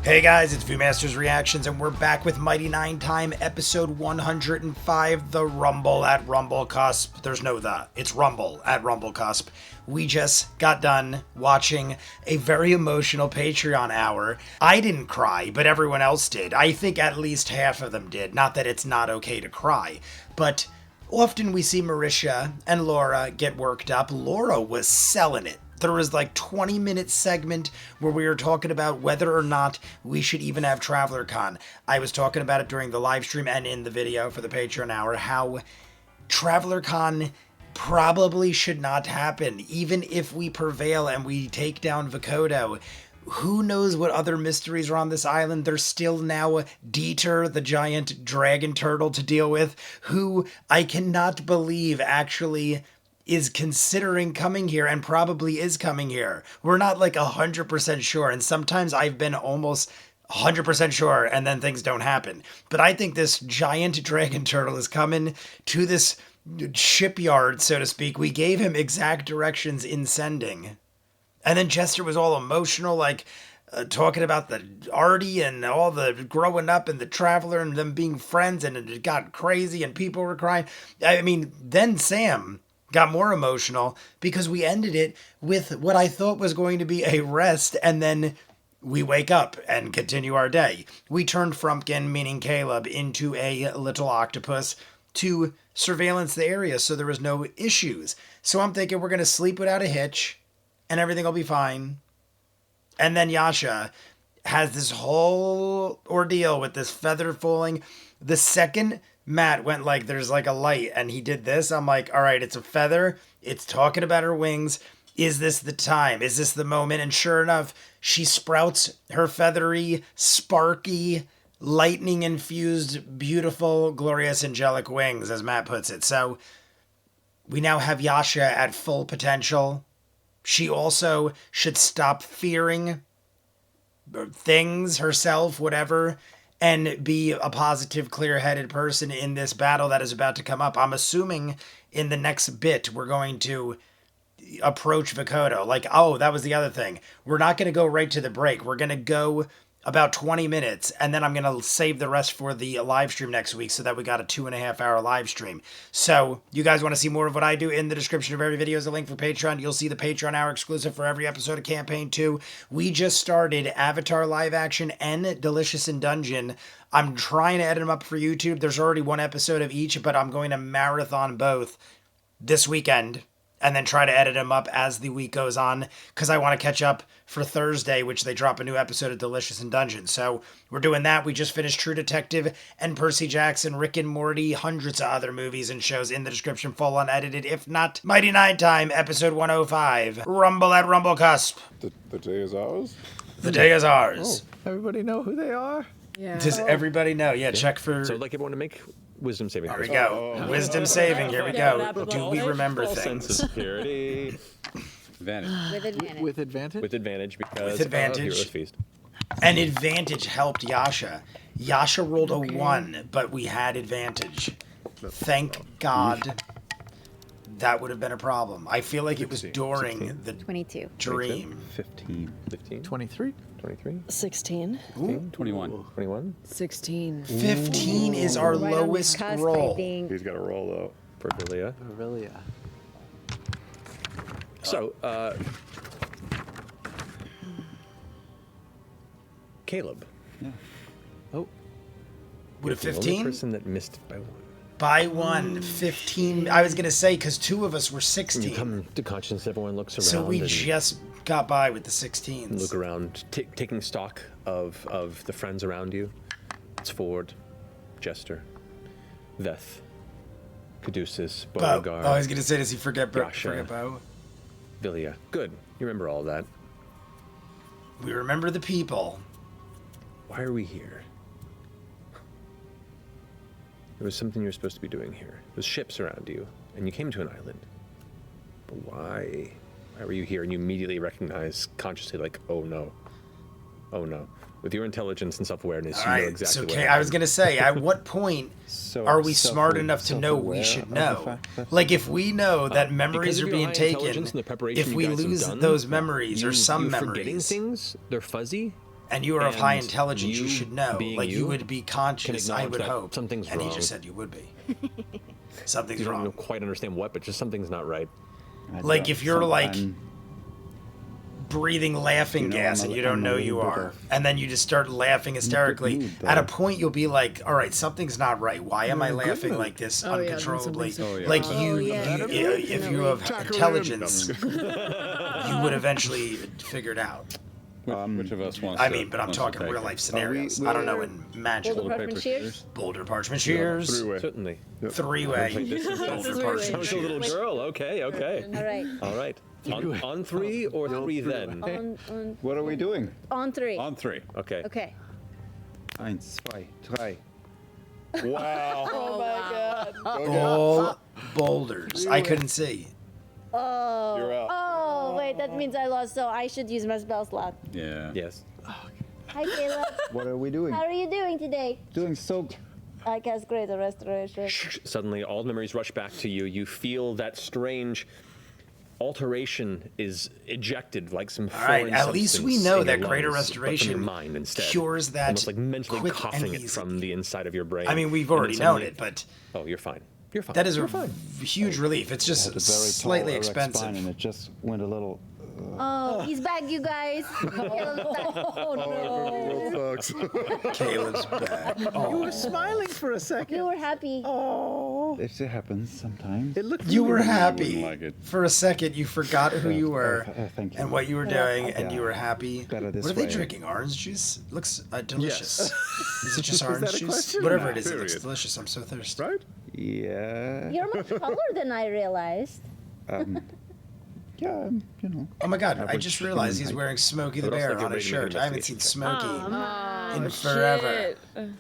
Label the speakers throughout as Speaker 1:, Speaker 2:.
Speaker 1: Hey guys, it's Viewmasters Reactions, and we're back with Mighty Nein Time, episode 105, the Rumble at Rumblecusp. There's no the, it's Rumble at Rumblecusp. We just got done watching a very emotional Patreon hour. I didn't cry, but everyone else did. I think at least half of them did. Not that it's not okay to cry, but often we see Marisha and Laura get worked up. Laura was selling it. There was like 20-minute segment where we were talking about whether or not we should even have TravelerCon. I was talking about it during the live stream and in the video for the Patreon hour, how TravelerCon probably should not happen. Even if we prevail and we take down Vokodo, who knows what other mysteries are on this island? There's still now Dieter, the giant dragon turtle, to deal with, who I cannot believe actually is considering coming here and probably is coming here. We're not like 100% sure, and sometimes I've been almost 100% sure and then things don't happen. But I think this giant dragon turtle is coming to this shipyard, so to speak. We gave him exact directions in sending. And then Jester was all emotional, like talking about the Artie and all the growing up and the Traveler and them being friends, and it got crazy and people were crying. I mean, then Sam got more emotional because we ended it with what I thought was going to be a rest, and then we wake up and continue our day. We turned Frumpkin, meaning Caleb, into a little octopus to surveillance the area so there was no issues. So I'm thinking we're going to sleep without a hitch and everything will be fine. And then Yasha has this whole ordeal with this feather falling. The second Matt went like, there's like a light, and he did this, I'm like, all right, it's a feather. It's talking about her wings. Is this the time? Is this the moment? And sure enough, she sprouts her feathery, sparky, lightning-infused, beautiful, glorious, angelic wings, as Matt puts it. So we now have Yasha at full potential. She also should stop fearing things, herself, whatever, and be a positive, clear-headed person in this battle that is about to come up. I'm assuming in the next bit we're going to approach Vokodo. Like, oh, that was the other thing. We're not going to go right to the break. We're going to go about 20 minutes, and then I'm going to save the rest for the live stream next week so that we got a 2.5-hour live stream. So you guys want to see more of what I do? In the description of every video is a link for Patreon. You'll see the Patreon hour exclusive for every episode of Campaign 2. We just started Avatar live action and Delicious in Dungeon. I'm trying to edit them up for YouTube. There's already one episode of each, but I'm going to marathon both this weekend and then try to edit them up as the week goes on, because I want to catch up for Thursday, which they drop a new episode of Delicious in Dungeon. So we're doing that. We just finished True Detective and Percy Jackson, Rick and Morty, hundreds of other movies and shows in the description, full unedited. If not, Mighty Nein Time, episode 105, Rumble at Rumblecusp.
Speaker 2: The day is ours?
Speaker 1: The day is ours.
Speaker 2: Oh, everybody know who they are?
Speaker 3: Yeah.
Speaker 1: Does everybody know? Yeah, check for...
Speaker 4: So I'd like everyone to make wisdom saving
Speaker 1: There we
Speaker 4: throws.
Speaker 1: go. Wisdom saving. Here we go. Do we remember
Speaker 4: False sense of
Speaker 1: things?
Speaker 4: security.
Speaker 5: Advantage.
Speaker 3: With advantage.
Speaker 2: With advantage?
Speaker 4: With advantage because
Speaker 1: With advantage.
Speaker 4: of Hero's Feast.
Speaker 1: And advantage helped Yasha. Yasha rolled a 1, but we had advantage. Thank God. That would have been a problem. I feel like it was during
Speaker 4: 16.
Speaker 1: the
Speaker 3: 22.
Speaker 1: dream.
Speaker 4: 15. 15.
Speaker 2: 23?
Speaker 4: 23.
Speaker 3: 16.
Speaker 5: 21.
Speaker 4: 21.
Speaker 3: 16.
Speaker 1: 15 is our
Speaker 3: Right on the
Speaker 1: lowest
Speaker 3: cusp, I
Speaker 1: roll.
Speaker 3: think.
Speaker 4: He's got a roll though. For Delia.
Speaker 2: Aurelia.
Speaker 4: So, Caleb.
Speaker 5: Yeah.
Speaker 2: Oh,
Speaker 1: Would a
Speaker 4: The only
Speaker 1: 15?
Speaker 4: person that missed it by 1.
Speaker 1: By 1, 15. I was going to say, because 2 of us were
Speaker 4: When you
Speaker 1: 16.
Speaker 4: come to conscience, everyone looks around.
Speaker 1: So we
Speaker 4: and
Speaker 1: just got by with the 16s.
Speaker 4: look around, taking stock of the friends around you. It's Ford, Jester, Veth, Caduceus,
Speaker 1: Bo.
Speaker 4: Beauregard,
Speaker 1: Oh, I was going to say, does he forget
Speaker 4: Yasha.
Speaker 1: Bo?
Speaker 4: Villia. Good. You remember all that.
Speaker 1: We remember the people.
Speaker 4: Why are we here? There was something you were supposed to be doing here. There's ships around you, and you came to an island. But why? Why were you here? And you immediately recognize consciously, like, oh no. Oh no. With your intelligence and self-awareness,
Speaker 1: All
Speaker 4: you
Speaker 1: right,
Speaker 4: know exactly
Speaker 1: so
Speaker 4: what
Speaker 1: I was
Speaker 4: happened.
Speaker 1: going to say, at what point
Speaker 5: So
Speaker 1: are we smart enough to know we
Speaker 5: self-aware
Speaker 1: should
Speaker 5: of the
Speaker 1: know?
Speaker 5: fact that-
Speaker 1: Like, if we know that
Speaker 4: Because
Speaker 1: memories
Speaker 4: of
Speaker 1: are
Speaker 4: your
Speaker 1: being
Speaker 4: high
Speaker 1: taken,
Speaker 4: intelligence and the preparation
Speaker 1: if
Speaker 4: you
Speaker 1: we
Speaker 4: guys have
Speaker 1: lose
Speaker 4: done,
Speaker 1: those memories or some
Speaker 4: you're forgetting
Speaker 1: memories,
Speaker 4: things, they're fuzzy,
Speaker 1: And you are of high
Speaker 4: And
Speaker 1: intelligence, you should know.
Speaker 4: being
Speaker 1: Like, you would be conscious, I
Speaker 4: acknowledge
Speaker 1: would
Speaker 4: that
Speaker 1: hope.
Speaker 4: something's
Speaker 1: and he
Speaker 4: wrong.
Speaker 1: just said you would be. Something's
Speaker 4: You don't
Speaker 1: wrong.
Speaker 4: quite understand what, but just something's not right.
Speaker 1: Like, if you're, like,
Speaker 3: Sometime-
Speaker 1: breathing laughing
Speaker 3: You know,
Speaker 1: gas
Speaker 3: I'm
Speaker 1: and
Speaker 3: a-
Speaker 1: you don't
Speaker 3: I'm a
Speaker 1: know
Speaker 3: little
Speaker 1: you
Speaker 3: bit
Speaker 1: are,
Speaker 3: of-
Speaker 1: and then you just start laughing hysterically,
Speaker 3: mood,
Speaker 1: at a
Speaker 3: though.
Speaker 1: point you'll be like, all right, something's not right. Why am I
Speaker 2: in a good
Speaker 1: laughing
Speaker 2: mood.
Speaker 1: like this
Speaker 6: Oh, yeah, then
Speaker 1: uncontrollably?
Speaker 6: something's-
Speaker 5: Oh, yeah.
Speaker 1: Like,
Speaker 6: Oh, yeah,
Speaker 1: if you have
Speaker 2: Tackle
Speaker 1: intelligence, you would eventually figure it out.
Speaker 5: Which of us wants
Speaker 1: I
Speaker 5: to?
Speaker 1: mean, but I'm
Speaker 5: wants to
Speaker 1: talking
Speaker 5: take
Speaker 1: real
Speaker 5: it?
Speaker 1: life scenarios. I don't know in magic.
Speaker 6: Boulder
Speaker 5: Paper,
Speaker 6: Parchment
Speaker 5: scissors?
Speaker 6: Shears?
Speaker 1: Boulder parchment shears,
Speaker 2: Three-way.
Speaker 4: Certainly.
Speaker 1: three-way,
Speaker 4: This is
Speaker 1: boulder
Speaker 6: three-way.
Speaker 1: parchment
Speaker 4: Oh, it's a little
Speaker 1: shears.
Speaker 4: girl. Okay, okay.
Speaker 6: All right.
Speaker 4: All right. On three or three then?
Speaker 3: What are we doing?
Speaker 6: On three.
Speaker 5: On three.
Speaker 4: Okay.
Speaker 6: Okay.
Speaker 3: 1, 2, 3.
Speaker 4: Wow.
Speaker 6: Oh my god.
Speaker 1: All boulders. I couldn't see.
Speaker 6: Oh.
Speaker 2: You're out.
Speaker 6: Oh, wait, that means I lost, so I should use my spell slot.
Speaker 5: Yeah.
Speaker 4: Yes.
Speaker 6: Hi, Caleb.
Speaker 3: What are we doing?
Speaker 6: How are you doing today?
Speaker 3: Doing so.
Speaker 6: I cast Greater Restoration.
Speaker 4: Suddenly, all memories rush back to you. You feel that strange alteration is ejected, like some
Speaker 1: All right,
Speaker 4: foreign
Speaker 1: at least we
Speaker 4: substance
Speaker 1: know
Speaker 4: in your
Speaker 1: that greater
Speaker 4: lungs, but from your
Speaker 1: restoration
Speaker 4: mind instead.
Speaker 1: cures that
Speaker 4: Almost like mentally
Speaker 1: quick
Speaker 4: coughing
Speaker 1: and
Speaker 4: it
Speaker 1: easy.
Speaker 4: from the inside of your brain.
Speaker 1: I mean, we've
Speaker 4: And then
Speaker 1: already known
Speaker 4: suddenly-
Speaker 1: it, but
Speaker 4: Oh, you're fine. You're fine.
Speaker 1: that is
Speaker 4: You're
Speaker 1: a
Speaker 4: fine.
Speaker 1: huge relief. It's
Speaker 3: Had a
Speaker 1: just
Speaker 3: very
Speaker 1: slightly
Speaker 3: tall, erect spine,
Speaker 1: expensive.
Speaker 3: and it just went a little.
Speaker 6: Oh, he's back, you guys. Caleb's back. Oh no.
Speaker 2: Sucks.
Speaker 1: Caleb's back.
Speaker 2: You were smiling for a second.
Speaker 6: You were happy.
Speaker 2: Oh.
Speaker 3: It happens sometimes.
Speaker 2: It looked.
Speaker 1: You were
Speaker 2: really
Speaker 1: happy.
Speaker 5: Wouldn't like it.
Speaker 1: For a second, you forgot who you were
Speaker 3: Thank you.
Speaker 1: and what you were doing, and
Speaker 3: Yeah.
Speaker 1: you were happy.
Speaker 3: Better this
Speaker 1: What are they
Speaker 3: way.
Speaker 1: drinking? Orange juice? Looks delicious. Is it just
Speaker 2: Is
Speaker 1: orange
Speaker 2: that a
Speaker 1: juice?
Speaker 2: question?
Speaker 1: Whatever
Speaker 2: No.
Speaker 1: it is, it looks
Speaker 2: Period.
Speaker 1: delicious. I'm so thirsty.
Speaker 2: Right?
Speaker 3: Yeah.
Speaker 6: You're much taller than I realized.
Speaker 3: Yeah, you know.
Speaker 1: Oh my god, I
Speaker 3: Average
Speaker 1: just
Speaker 3: human
Speaker 1: realized he's
Speaker 3: height.
Speaker 1: wearing Smokey the
Speaker 4: But also
Speaker 1: Bear
Speaker 4: like
Speaker 1: on
Speaker 4: you're
Speaker 1: his
Speaker 4: ready to make
Speaker 1: shirt.
Speaker 4: an
Speaker 1: I haven't seen
Speaker 4: investigation
Speaker 1: Smokey in forever.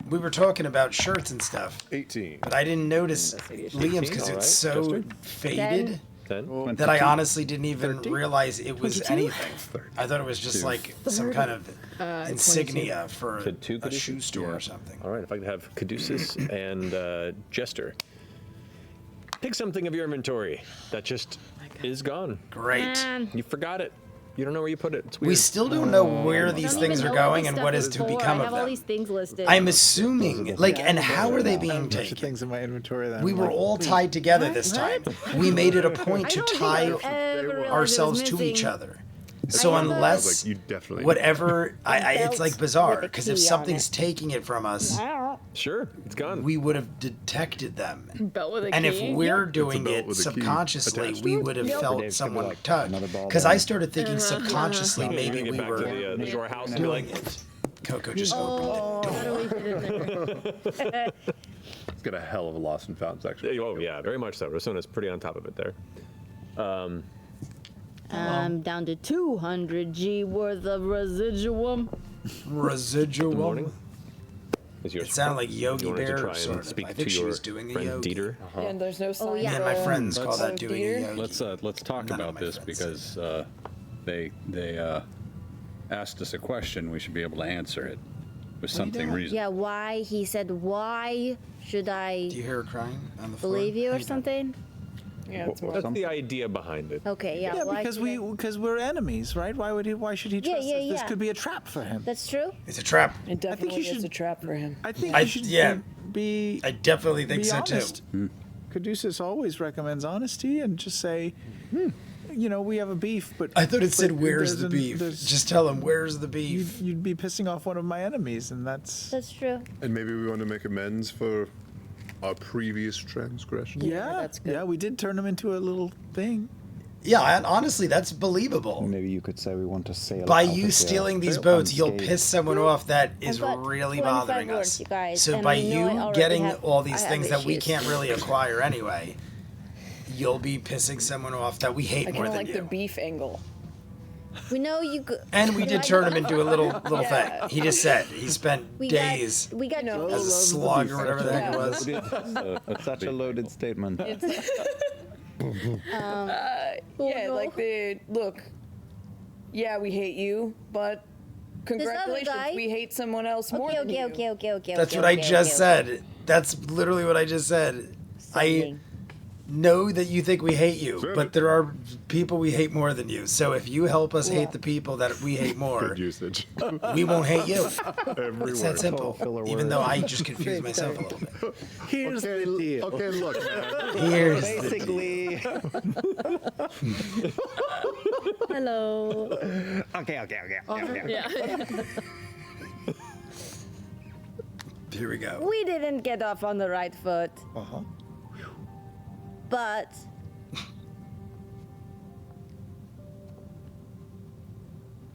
Speaker 1: We were talking about shirts and stuff,
Speaker 2: 18.
Speaker 1: but I didn't notice Liam's because
Speaker 4: all
Speaker 1: it's
Speaker 4: right.
Speaker 1: so
Speaker 4: Jester?
Speaker 1: faded
Speaker 4: Then?
Speaker 1: that I honestly didn't even
Speaker 2: 13?
Speaker 1: realize it was
Speaker 2: 22?
Speaker 1: anything. I thought it was just like some kind of
Speaker 6: 22.
Speaker 1: insignia for
Speaker 4: Said two
Speaker 1: a
Speaker 4: Caduceus?
Speaker 1: shoe store
Speaker 5: Yeah.
Speaker 1: or something.
Speaker 4: All right, if I could have Caduceus and Jester. Pick something of your inventory that just is gone.
Speaker 1: Great.
Speaker 6: Man.
Speaker 4: You forgot it. You don't know where you put it. It's weird.
Speaker 1: We still don't know where these
Speaker 6: Don't
Speaker 1: things
Speaker 6: even
Speaker 1: are
Speaker 6: know
Speaker 1: going
Speaker 6: this
Speaker 1: and
Speaker 6: stuff
Speaker 1: what
Speaker 6: is
Speaker 1: is to
Speaker 6: for.
Speaker 1: become
Speaker 6: I
Speaker 1: of
Speaker 6: have all
Speaker 1: them.
Speaker 6: these things listed.
Speaker 1: I'm assuming, like, and how are they
Speaker 2: I have
Speaker 1: being
Speaker 2: a bunch of
Speaker 1: taken?
Speaker 2: things in my inventory that
Speaker 1: We
Speaker 2: I'm
Speaker 1: were
Speaker 2: like,
Speaker 1: all tied together this time. We made it a point
Speaker 6: I
Speaker 1: to
Speaker 6: don't think
Speaker 1: tie
Speaker 6: I ever realized it was
Speaker 1: ourselves to each
Speaker 6: missing.
Speaker 1: other. So
Speaker 6: have a-
Speaker 1: unless
Speaker 2: I was like, you definitely.
Speaker 1: whatever, it's
Speaker 6: belt
Speaker 1: like bizarre
Speaker 6: with a
Speaker 1: because if
Speaker 6: key on
Speaker 1: something's
Speaker 6: it.
Speaker 1: taking it from us,
Speaker 4: Sure, it's gone.
Speaker 1: we would have detected them.
Speaker 6: Belt with a
Speaker 1: And if
Speaker 6: key.
Speaker 1: we're doing
Speaker 2: belt
Speaker 1: it
Speaker 2: with a key
Speaker 1: subconsciously,
Speaker 2: attached
Speaker 1: we
Speaker 2: to it.
Speaker 1: would have
Speaker 6: Yep.
Speaker 1: felt
Speaker 4: Dave's
Speaker 1: someone
Speaker 4: coming
Speaker 1: tug.
Speaker 3: Another ball
Speaker 1: Because I
Speaker 3: down.
Speaker 1: started thinking subconsciously
Speaker 4: You're
Speaker 1: maybe
Speaker 4: gonna get
Speaker 1: we
Speaker 4: back
Speaker 1: were
Speaker 4: to the drawer house and be
Speaker 1: doing
Speaker 4: like,
Speaker 1: it. Coco just opened the door.
Speaker 2: It's got a hell of a lost and found section.
Speaker 4: oh yeah, very much so. Rasona's pretty on top of it there.
Speaker 6: I'm down to 200 G worth of residuum.
Speaker 1: Residual.
Speaker 4: Good morning. Is yours
Speaker 1: It sounded like Yogi
Speaker 4: you wanted to
Speaker 1: Bear,
Speaker 4: try
Speaker 1: sort
Speaker 4: and
Speaker 1: of.
Speaker 4: speak
Speaker 1: I think
Speaker 4: to
Speaker 1: she
Speaker 4: your
Speaker 1: was doing a
Speaker 4: friend
Speaker 1: yogi.
Speaker 4: Dieter.
Speaker 7: And there's no sign.
Speaker 1: Yeah, my friends
Speaker 5: Let's-
Speaker 1: call that doing a
Speaker 7: Dieter?
Speaker 1: yogi.
Speaker 5: Let's talk
Speaker 1: None of
Speaker 5: about
Speaker 1: my
Speaker 5: this
Speaker 1: friends.
Speaker 5: because they asked us a question. We should be able to answer it with something
Speaker 1: doing?
Speaker 5: reasonable.
Speaker 6: Yeah, why? He said, why should I
Speaker 1: Do you hear her crying on the floor?
Speaker 6: believe you
Speaker 1: How
Speaker 6: or
Speaker 1: doing?
Speaker 6: something?
Speaker 7: Yeah, it's more.
Speaker 4: That's the idea behind it.
Speaker 6: Okay, yeah.
Speaker 2: Yeah,
Speaker 6: why
Speaker 2: because
Speaker 6: should I-
Speaker 2: because we're enemies, right? Why should he
Speaker 6: Yeah,
Speaker 2: trust
Speaker 6: yeah,
Speaker 2: us? This
Speaker 6: yeah.
Speaker 2: could be a trap for him.
Speaker 6: That's true.
Speaker 1: It's a trap.
Speaker 7: It definitely
Speaker 2: you
Speaker 7: is
Speaker 2: should-
Speaker 7: a trap for him.
Speaker 2: I think
Speaker 1: I-
Speaker 2: you should
Speaker 1: yeah.
Speaker 2: be
Speaker 1: I definitely think
Speaker 2: be
Speaker 1: so
Speaker 2: honest.
Speaker 1: too.
Speaker 2: Caduceus always recommends honesty and just say, you know, we have a beef, but
Speaker 1: I thought it said,
Speaker 2: but
Speaker 1: "Where's
Speaker 2: there's
Speaker 1: the
Speaker 2: an-
Speaker 1: beef?"
Speaker 2: there's-
Speaker 1: Just tell him, "Where's the beef?"
Speaker 2: you'd be pissing off one of my enemies, and that's
Speaker 6: That's true.
Speaker 8: And maybe we want to make amends for our previous transgression.
Speaker 2: yeah,
Speaker 7: that's good.
Speaker 2: yeah. We did turn him into a little thing.
Speaker 1: Yeah, and honestly, that's believable.
Speaker 3: Maybe you could say we want to sail.
Speaker 1: By
Speaker 3: out
Speaker 1: you
Speaker 3: of
Speaker 1: stealing
Speaker 3: there
Speaker 1: these boats, you'll
Speaker 3: unscathed.
Speaker 1: piss someone off that is
Speaker 6: I've got
Speaker 1: really
Speaker 6: 25
Speaker 1: bothering
Speaker 6: words,
Speaker 1: us.
Speaker 6: you guys,
Speaker 1: So
Speaker 6: and
Speaker 1: by
Speaker 6: I know I
Speaker 1: you
Speaker 6: already
Speaker 1: getting
Speaker 6: have-
Speaker 1: all
Speaker 6: I
Speaker 1: these
Speaker 6: have
Speaker 1: things that we
Speaker 6: issues.
Speaker 1: can't really acquire anyway, you'll be pissing someone off that we hate
Speaker 7: I
Speaker 1: more
Speaker 7: kind of
Speaker 1: than
Speaker 7: like the
Speaker 1: you.
Speaker 7: beef angle.
Speaker 6: We know you.
Speaker 1: And we did turn him into a little
Speaker 7: Yeah.
Speaker 1: thing. He just said he spent
Speaker 6: We
Speaker 1: days
Speaker 6: got. We got.
Speaker 7: No.
Speaker 1: as a slug or whatever the heck it was.
Speaker 3: That's such a loaded statement.
Speaker 7: Yeah, like the look. Yeah, we hate you, but congratulations,
Speaker 6: guy-
Speaker 7: we hate someone else more
Speaker 6: Okay,
Speaker 7: than
Speaker 6: okay,
Speaker 7: you.
Speaker 6: okay, okay, okay.
Speaker 1: That's
Speaker 6: okay,
Speaker 1: what I
Speaker 6: okay,
Speaker 1: just
Speaker 6: okay, okay.
Speaker 1: said. That's literally what I just said.
Speaker 6: Sending.
Speaker 1: know that you think we hate you,
Speaker 8: Said
Speaker 1: but
Speaker 8: it.
Speaker 1: there are people we hate more than you. So if you help us hate the people that we hate more,
Speaker 8: Good usage.
Speaker 1: we won't hate you.
Speaker 8: Every
Speaker 1: It's
Speaker 8: word.
Speaker 1: that simple.
Speaker 3: Filler
Speaker 1: Even
Speaker 3: word.
Speaker 1: though I just confused myself a little bit.
Speaker 2: Here's the deal.
Speaker 8: Okay, look, man.
Speaker 1: Here's
Speaker 3: Basically.
Speaker 6: Hello.
Speaker 3: Okay.
Speaker 6: Yeah.
Speaker 1: here we go.
Speaker 6: We didn't get off on the right foot,
Speaker 2: Uh-huh.
Speaker 6: but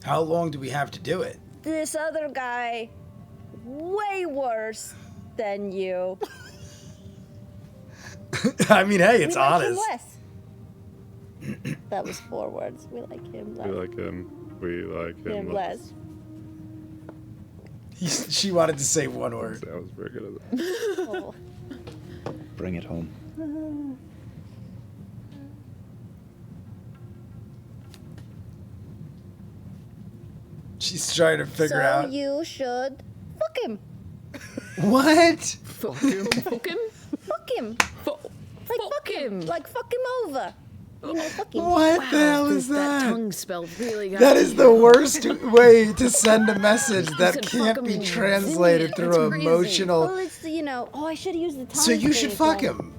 Speaker 1: How long do we have to do it?
Speaker 6: this other guy, way worse than you.
Speaker 1: I mean, hey, it's
Speaker 6: we like
Speaker 1: honest.
Speaker 6: him less. That was 4 words. We like him less.
Speaker 8: We like him. We like him.
Speaker 6: Him less.
Speaker 1: She wanted to say one word.
Speaker 8: That was very good. At that.
Speaker 6: Oh.
Speaker 3: Bring it home.
Speaker 1: She's trying to figure
Speaker 6: So
Speaker 1: out.
Speaker 6: you should fuck him.
Speaker 1: What?
Speaker 9: Fuck him.
Speaker 6: Fuck him. Like fuck him. Like fuck him over. You know, fuck him.
Speaker 1: What the hell is
Speaker 9: That
Speaker 1: that?
Speaker 9: tongue spell really got
Speaker 1: That is the worst way to send a message that
Speaker 9: said
Speaker 1: can't
Speaker 9: fuck
Speaker 1: be
Speaker 9: him.
Speaker 1: translated
Speaker 9: That's
Speaker 1: through
Speaker 9: crazy.
Speaker 6: Well,
Speaker 1: emotional.
Speaker 6: it's oh, I should have used the tongue.
Speaker 1: So you should fuck him.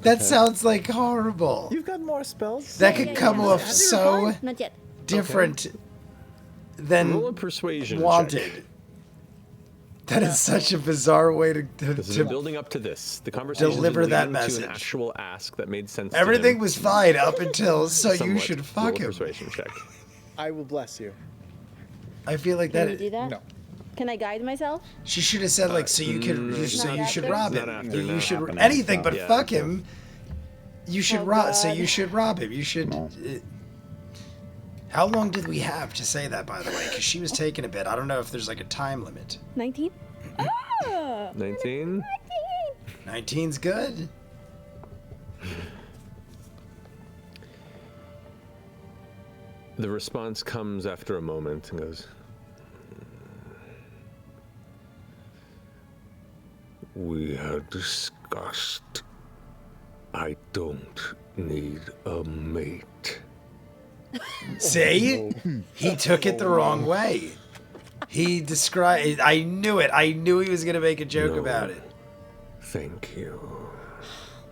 Speaker 1: That sounds like horrible.
Speaker 2: You've got more spells.
Speaker 1: That could
Speaker 6: yeah,
Speaker 1: come
Speaker 6: yeah.
Speaker 1: off
Speaker 6: Have you
Speaker 1: so
Speaker 6: replied? Not yet.
Speaker 1: different
Speaker 4: Roll a
Speaker 1: than
Speaker 4: persuasion check.
Speaker 1: wanted. That is such a bizarre way to
Speaker 4: This is building up to this. The conversation
Speaker 1: Deliver
Speaker 4: is
Speaker 1: that
Speaker 4: leading to
Speaker 1: message.
Speaker 4: an actual ask that made sense.
Speaker 1: Everything
Speaker 4: to him.
Speaker 1: was fine up until so you
Speaker 4: Somewhat.
Speaker 1: should
Speaker 4: Roll
Speaker 1: fuck
Speaker 4: a
Speaker 1: him.
Speaker 4: Persuasion check.
Speaker 2: I will bless you.
Speaker 1: I feel like
Speaker 6: Can you
Speaker 1: that.
Speaker 6: do that?
Speaker 2: No.
Speaker 6: Can I guide myself?
Speaker 1: She should have said like so you could so
Speaker 6: Not
Speaker 1: you should
Speaker 6: after?
Speaker 1: rob
Speaker 4: Not
Speaker 1: him.
Speaker 4: after,
Speaker 1: You
Speaker 4: no.
Speaker 1: should
Speaker 3: Happening
Speaker 1: anything but
Speaker 4: stuff.
Speaker 1: fuck
Speaker 4: Yeah.
Speaker 1: him. You should
Speaker 6: Oh,
Speaker 1: rob. So
Speaker 6: God.
Speaker 1: you should rob him. You should.
Speaker 3: No.
Speaker 1: How long did we have to say that, by the way? Because she was taking a bit. I don't know if there's like a time limit.
Speaker 6: 19? Ah!
Speaker 4: 19.
Speaker 1: 19's good.
Speaker 4: The response comes after a moment and goes, "We had discussed. I don't need a mate."
Speaker 1: See? He took it the wrong way. He described. I knew it. I knew he was going to make a joke
Speaker 4: No.
Speaker 1: about it.
Speaker 4: Thank you.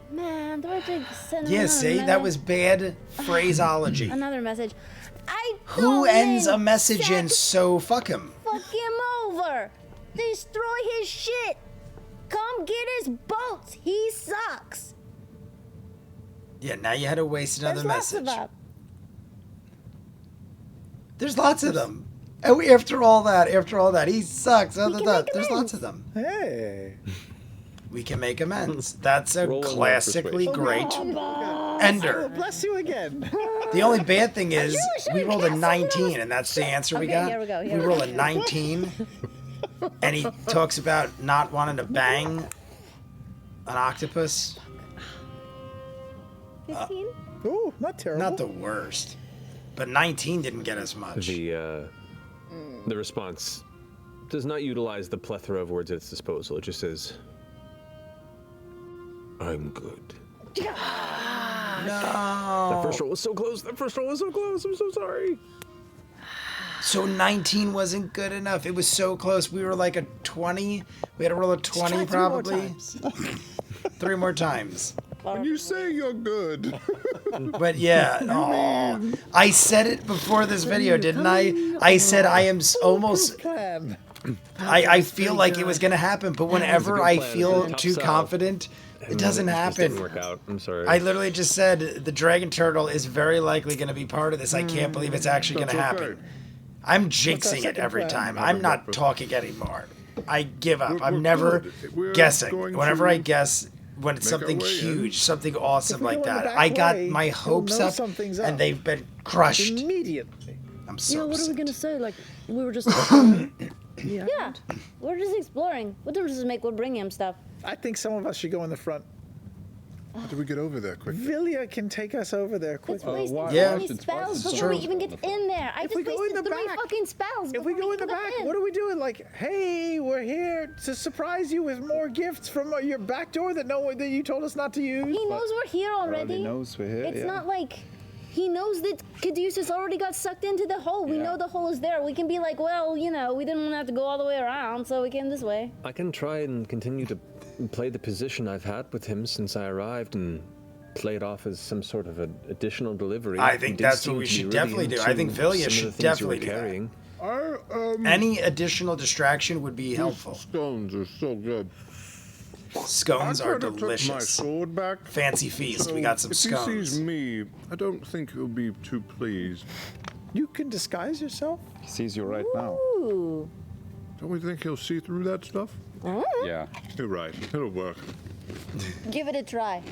Speaker 6: Man, do I have to send him
Speaker 1: Yeah,
Speaker 6: another
Speaker 1: see? That
Speaker 6: message?
Speaker 1: was bad phraseology.
Speaker 6: Another message. I
Speaker 1: Who
Speaker 6: told
Speaker 1: ends
Speaker 6: him,
Speaker 1: a message in
Speaker 6: Zach,
Speaker 1: so fuck him?
Speaker 6: fuck him over. Destroy his shit. Come get his boats. He sucks.
Speaker 1: Yeah, now you had to waste another
Speaker 6: There's lots
Speaker 1: message.
Speaker 6: of them.
Speaker 1: There's lots of them. And after all that, he sucks.
Speaker 6: can make
Speaker 1: There's lots
Speaker 6: amends.
Speaker 1: of them.
Speaker 2: Hey.
Speaker 1: We can make amends. That's a
Speaker 4: Roll one more
Speaker 1: classically
Speaker 4: persuasion.
Speaker 1: great
Speaker 2: I will
Speaker 1: ender.
Speaker 2: bless you again.
Speaker 1: The only bad thing is
Speaker 6: wish
Speaker 1: we
Speaker 6: I
Speaker 1: rolled a
Speaker 6: had
Speaker 1: 19, and that's the answer we
Speaker 6: Okay,
Speaker 1: got.
Speaker 6: here we go, here
Speaker 1: We
Speaker 6: we
Speaker 1: roll
Speaker 6: go.
Speaker 1: a 19, and he talks about not wanting to bang an octopus.
Speaker 6: 15?
Speaker 2: Ooh, not terrible.
Speaker 1: Not the worst, but 19 didn't get as much.
Speaker 4: The response does not utilize the plethora of words at its disposal. It just says, "I'm good."
Speaker 1: No.
Speaker 4: That first roll was so close. I'm so sorry.
Speaker 1: So 19 wasn't good enough. It was so close. We were like a 20. We had to roll a 20 probably. 3 more times.
Speaker 8: When you say you're good,
Speaker 1: But yeah, aw. I said it before this video, didn't I? I said I am almost.
Speaker 2: Plan.
Speaker 1: I feel like it was gonna happen, but whenever
Speaker 4: good
Speaker 1: I
Speaker 4: plan.
Speaker 1: feel
Speaker 4: Tough
Speaker 1: too
Speaker 4: sell.
Speaker 1: confident, it doesn't
Speaker 4: Just
Speaker 1: happen.
Speaker 4: didn't work out. I'm sorry.
Speaker 1: I literally just said the dragon turtle is very likely gonna be part of this. I can't believe it's actually gonna
Speaker 8: That's
Speaker 1: happen.
Speaker 8: okay.
Speaker 1: I'm jinxing it
Speaker 2: second
Speaker 1: every
Speaker 2: plan?
Speaker 1: time. I'm not talking anymore. I give up.
Speaker 8: We're
Speaker 1: I'm never
Speaker 8: good. We're
Speaker 1: guessing.
Speaker 8: going
Speaker 1: Whenever
Speaker 8: to
Speaker 1: I guess when it's
Speaker 8: make our
Speaker 1: something
Speaker 8: way in.
Speaker 1: huge, something awesome
Speaker 2: If we
Speaker 1: like
Speaker 2: go in the
Speaker 1: that,
Speaker 2: back
Speaker 1: I got
Speaker 2: way,
Speaker 1: my
Speaker 2: you'll
Speaker 1: hopes
Speaker 2: know
Speaker 1: up,
Speaker 2: something's
Speaker 1: and
Speaker 2: up.
Speaker 1: they've been crushed.
Speaker 2: Immediately.
Speaker 1: I'm so
Speaker 9: Yeah, what are we
Speaker 1: upset.
Speaker 9: gonna say? Like, we were just. Yeah.
Speaker 6: Yeah. We're just exploring. What difference does it make? We're bringing him stuff.
Speaker 2: I think some of us should go in the front.
Speaker 8: How do we get over there quickly?
Speaker 2: Villia can take us over there
Speaker 6: Let's
Speaker 2: quickly.
Speaker 6: waste so
Speaker 1: Yeah.
Speaker 6: many spells before we even get in there. I
Speaker 2: If
Speaker 6: just
Speaker 2: we go in
Speaker 6: wasted
Speaker 2: the
Speaker 6: 3
Speaker 2: back-
Speaker 6: fucking spells.
Speaker 2: If we
Speaker 6: before
Speaker 2: go in the
Speaker 6: even
Speaker 2: back,
Speaker 6: got
Speaker 2: what are we doing? Like, hey, we're here to surprise you with more gifts from your back door that you told us not to use.
Speaker 6: He knows we're here already.
Speaker 3: Already knows we're here.
Speaker 6: It's
Speaker 3: yeah.
Speaker 6: not like he knows that Caduceus already got sucked into the hole. We know the hole is there. We can be like, well, we didn't want to have to go all the way around, so we came this way.
Speaker 4: I can try and continue to play the position I've had with him since I arrived and play it off as some sort of an additional delivery.
Speaker 1: I
Speaker 4: He
Speaker 1: think
Speaker 4: did
Speaker 1: that's
Speaker 4: seem
Speaker 1: what we
Speaker 4: to be
Speaker 1: should
Speaker 4: really
Speaker 1: definitely do.
Speaker 4: into
Speaker 1: I think Villia
Speaker 4: some of
Speaker 1: should
Speaker 4: the things you were
Speaker 1: definitely do that.
Speaker 4: carrying.
Speaker 1: Any additional distraction would be helpful.
Speaker 8: Scones are so good.
Speaker 1: Scones
Speaker 8: I
Speaker 1: are
Speaker 8: tried to take my
Speaker 1: delicious.
Speaker 8: sword back.
Speaker 1: Fancy feast. We got some
Speaker 8: if
Speaker 1: scones.
Speaker 8: he sees me, I don't think he'll be too pleased.
Speaker 2: You can disguise yourself.
Speaker 3: He sees you right now.
Speaker 6: Ooh.
Speaker 8: Don't we think he'll see through that stuff?
Speaker 5: Yeah.
Speaker 8: You're right. It'll work.
Speaker 6: Give it a try.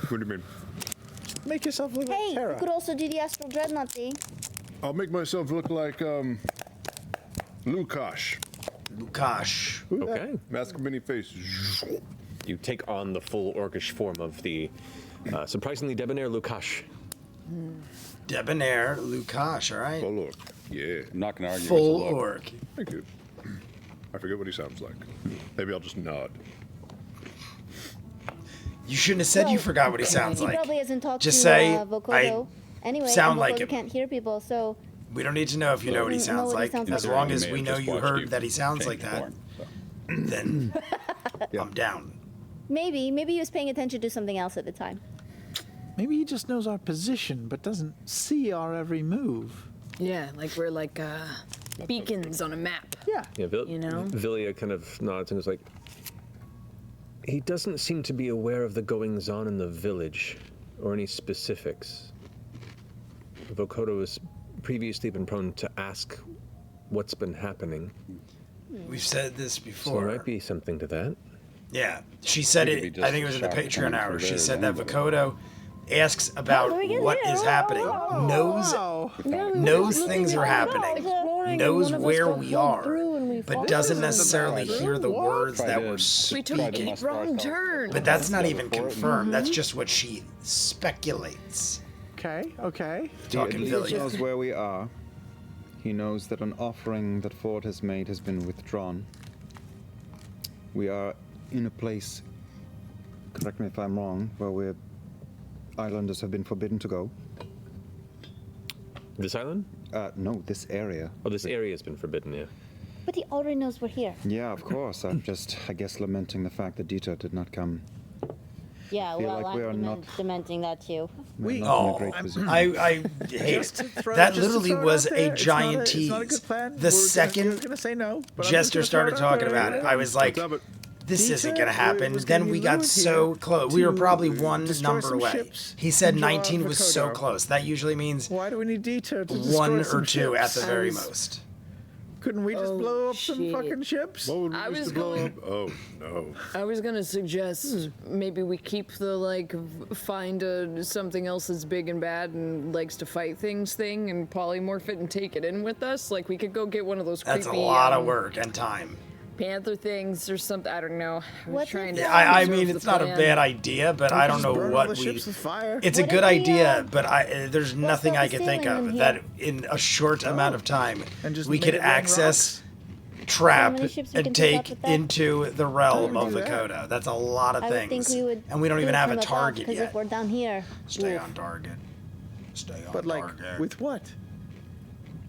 Speaker 8: What do you mean?
Speaker 2: Make yourself look
Speaker 6: Hey,
Speaker 2: like
Speaker 6: you
Speaker 2: Terra.
Speaker 6: could also do the Astral Dreadnought thing.
Speaker 8: I'll make myself look like Lukash.
Speaker 1: Lukash.
Speaker 4: Okay.
Speaker 8: Mask of many faces.
Speaker 4: You take on the full orcish form of the surprisingly debonair Lukash.
Speaker 1: Debonair Lukash, all right?
Speaker 8: Full orc. Yeah.
Speaker 5: I'm not going to argue
Speaker 1: Full
Speaker 5: with the look.
Speaker 1: orc.
Speaker 8: Thank you. I forget what he sounds like. Maybe I'll just nod.
Speaker 1: You shouldn't have said you
Speaker 6: Well,
Speaker 1: forgot what he sounds
Speaker 6: He
Speaker 1: like.
Speaker 6: probably hasn't talked
Speaker 1: Just
Speaker 6: to
Speaker 1: say,
Speaker 6: Vokodo. Anyway,
Speaker 1: sound
Speaker 6: and
Speaker 1: like
Speaker 6: Vokodo
Speaker 1: him.
Speaker 6: can't hear people, so
Speaker 1: We don't need to know if you know what he
Speaker 6: Know
Speaker 1: sounds
Speaker 6: what he
Speaker 1: like.
Speaker 6: sounds
Speaker 1: As
Speaker 6: like.
Speaker 1: long
Speaker 5: He
Speaker 1: as
Speaker 5: may
Speaker 1: we
Speaker 5: have
Speaker 1: know
Speaker 5: just
Speaker 1: you
Speaker 5: watched
Speaker 1: heard
Speaker 5: you
Speaker 1: that he sounds
Speaker 5: change
Speaker 1: like that,
Speaker 5: form, so.
Speaker 1: then I'm down.
Speaker 6: maybe he was paying attention to something else at the time.
Speaker 2: Maybe he just knows our position, but doesn't see our every move.
Speaker 9: Yeah, like we're like beacons on a map.
Speaker 2: Yeah.
Speaker 4: Yeah,
Speaker 9: You know?
Speaker 4: Villia kind of nods and is like, he doesn't seem to be aware of the goings on in the village or any specifics. Vokodo has previously been prone to ask what's been happening,
Speaker 1: We've said this
Speaker 4: so there
Speaker 1: before.
Speaker 4: might be something to that.
Speaker 1: Yeah, she said
Speaker 5: It could
Speaker 1: it.
Speaker 5: be
Speaker 1: I
Speaker 5: just
Speaker 1: think it was in the
Speaker 5: shock
Speaker 1: Patreon
Speaker 5: coming
Speaker 1: hour.
Speaker 5: through
Speaker 1: She
Speaker 5: there
Speaker 1: said that
Speaker 5: then.
Speaker 1: Vokodo asks about
Speaker 6: Let me get
Speaker 1: what
Speaker 6: here.
Speaker 1: is happening, knows
Speaker 2: Oh.
Speaker 1: knows things are happening, knows where we are, but doesn't necessarily hear the words that we're
Speaker 9: We took
Speaker 1: speaking.
Speaker 9: a wrong turn.
Speaker 1: But that's not even confirmed. That's just what she speculates.
Speaker 2: Okay, okay.
Speaker 3: He
Speaker 1: Talking
Speaker 3: at least
Speaker 1: Villia.
Speaker 3: knows where we are. He knows that an offering that Ford has made has been withdrawn. We are in a place, correct me if I'm wrong, where islanders have been forbidden to go.
Speaker 4: This island?
Speaker 3: No, this area.
Speaker 4: Oh, this area has been forbidden, yeah.
Speaker 6: But he already knows we're here.
Speaker 3: Yeah, of course. I'm just, I guess, lamenting the fact that Dieter did not come.
Speaker 6: Yeah,
Speaker 3: Feel
Speaker 6: well,
Speaker 3: like we are
Speaker 6: I'm
Speaker 3: not-
Speaker 6: lamenting that too.
Speaker 3: We're
Speaker 2: We-
Speaker 3: not in
Speaker 1: Oh,
Speaker 3: a great position.
Speaker 1: I hate
Speaker 2: Just to
Speaker 1: it.
Speaker 2: throw-
Speaker 1: That
Speaker 2: just to
Speaker 1: literally
Speaker 2: throw it
Speaker 1: was
Speaker 2: out
Speaker 1: a
Speaker 2: there,
Speaker 1: giant
Speaker 2: it's
Speaker 1: tease.
Speaker 2: not a good plan.
Speaker 1: The
Speaker 2: We're
Speaker 1: second
Speaker 2: gonna say no. But I'm
Speaker 1: Jester
Speaker 2: just gonna
Speaker 1: started
Speaker 2: throw it out
Speaker 1: talking
Speaker 2: there.
Speaker 1: about it, I was like,
Speaker 8: Let's have it.
Speaker 1: this
Speaker 2: Dieter
Speaker 1: isn't gonna happen.
Speaker 2: was
Speaker 1: Then
Speaker 2: gonna
Speaker 1: we
Speaker 2: be
Speaker 1: got
Speaker 2: lured
Speaker 1: so
Speaker 2: here
Speaker 1: close. We were
Speaker 2: to
Speaker 1: probably one
Speaker 2: destroy
Speaker 1: number
Speaker 2: some
Speaker 1: away.
Speaker 2: ships
Speaker 1: He said
Speaker 2: and draw
Speaker 1: 19 was so
Speaker 2: Vokodo.
Speaker 1: close. That usually means
Speaker 2: Why do we need Dieter to destroy
Speaker 1: one
Speaker 2: some
Speaker 1: or two at
Speaker 2: ships?
Speaker 1: the very
Speaker 9: was-
Speaker 1: most.
Speaker 2: Couldn't we just
Speaker 9: Oh,
Speaker 2: blow up some
Speaker 9: shit.
Speaker 2: fucking ships?
Speaker 8: What would we
Speaker 9: I
Speaker 8: use
Speaker 9: was
Speaker 8: to blow
Speaker 9: going-
Speaker 8: up? Oh, no.
Speaker 9: I was gonna suggest maybe we keep the find something else that's big and bad and likes to fight things thing and polymorph it and take it in with us. Like we could go get one of those
Speaker 1: That's
Speaker 9: creepy
Speaker 1: a lot of work and time.
Speaker 9: panther things or something. I don't know. I was
Speaker 6: What
Speaker 9: trying
Speaker 6: if-
Speaker 9: to.
Speaker 6: Yeah,
Speaker 1: I
Speaker 9: observe
Speaker 1: mean,
Speaker 9: the
Speaker 1: it's not a
Speaker 9: plan.
Speaker 1: bad idea, but I don't
Speaker 2: Just
Speaker 1: know
Speaker 2: burn all
Speaker 1: what
Speaker 2: the
Speaker 1: we.
Speaker 2: ships with fire.
Speaker 1: It's a
Speaker 6: What
Speaker 1: good
Speaker 6: if we,
Speaker 1: idea, but there's nothing
Speaker 6: not
Speaker 1: I
Speaker 6: the
Speaker 1: can think
Speaker 6: sailing
Speaker 1: of
Speaker 6: in
Speaker 1: that
Speaker 6: here?
Speaker 1: in a short amount of time
Speaker 2: And just
Speaker 1: we
Speaker 2: make
Speaker 1: could
Speaker 2: it rain
Speaker 1: access, trap,
Speaker 6: many ships we
Speaker 1: and
Speaker 6: can pick up
Speaker 1: take
Speaker 6: with that?
Speaker 1: into the realm
Speaker 2: How
Speaker 1: of
Speaker 2: do we do that?
Speaker 1: Vokodo. That's a lot of
Speaker 6: I would
Speaker 1: things,
Speaker 6: think we would.
Speaker 1: and we don't
Speaker 6: do
Speaker 1: even
Speaker 6: it
Speaker 1: have
Speaker 6: from
Speaker 1: a
Speaker 6: above,
Speaker 1: target
Speaker 6: because
Speaker 1: yet.
Speaker 6: if we're down here,
Speaker 1: Stay
Speaker 6: oof.
Speaker 1: on target. Stay on
Speaker 2: But like,
Speaker 1: target.
Speaker 2: with what?